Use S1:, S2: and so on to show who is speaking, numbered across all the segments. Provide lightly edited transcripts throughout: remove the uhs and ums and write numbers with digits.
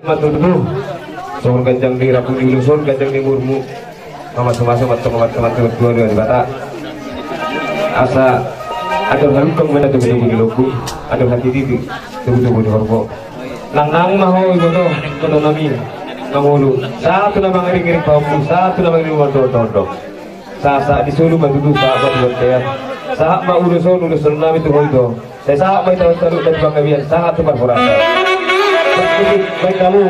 S1: Matuduh, soal ganjang di rabu di lusun, ganjang di murmu, sama-sama teman-teman dua dengan kata asa ada hal kemana tuh di loku, ada hati di tubuh di korpo. Nang maho itu tuh nami ngulu. Satu nama ngering bambu, satu nama ngering wadon. Sa disuruh matuduh sahabat buat saya. Sahabat mau urusan nami tuh itu. Saya sahabat itu terus dan bangga biasa sahabat tempat berasa. Baik kamu.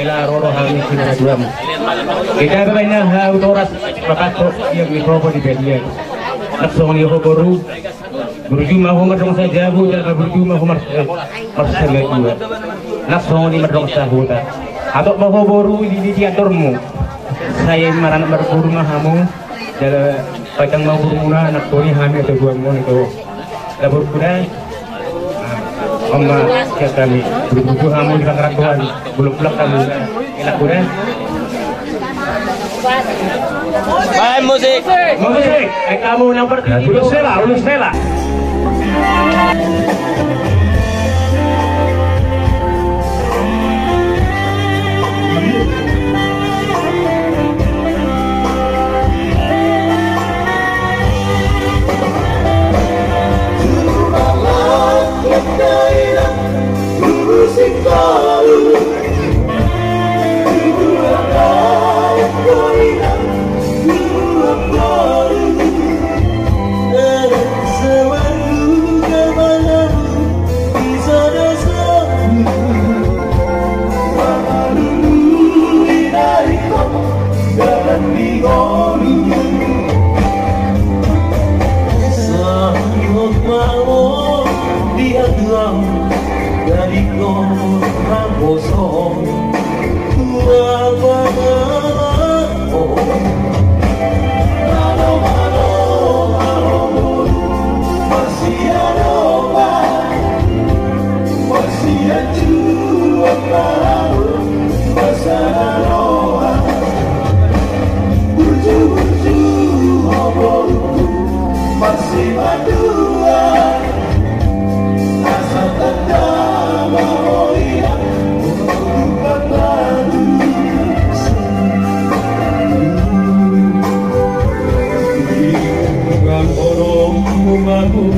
S2: Ila rorohan ni kinaduam. Kita kailangan autoras makato yang mikrofon di beliau. Langsung ni ho boru. Beruju mahu madong sa jabu dan beruju mahu marsala dua. Langsung ni madong sa huta. Atok mahu boru di diaturmu. Saya maran berburu mahamu. Dalam pacang mahu murah nak koni hamil atau dua mon itu. Labur kuda. Oma kami beruju hamu di keraguan belum pulang kami enak kuda.
S3: Main musik.
S2: Kamu yang pertama. Ulus sela.
S4: Aku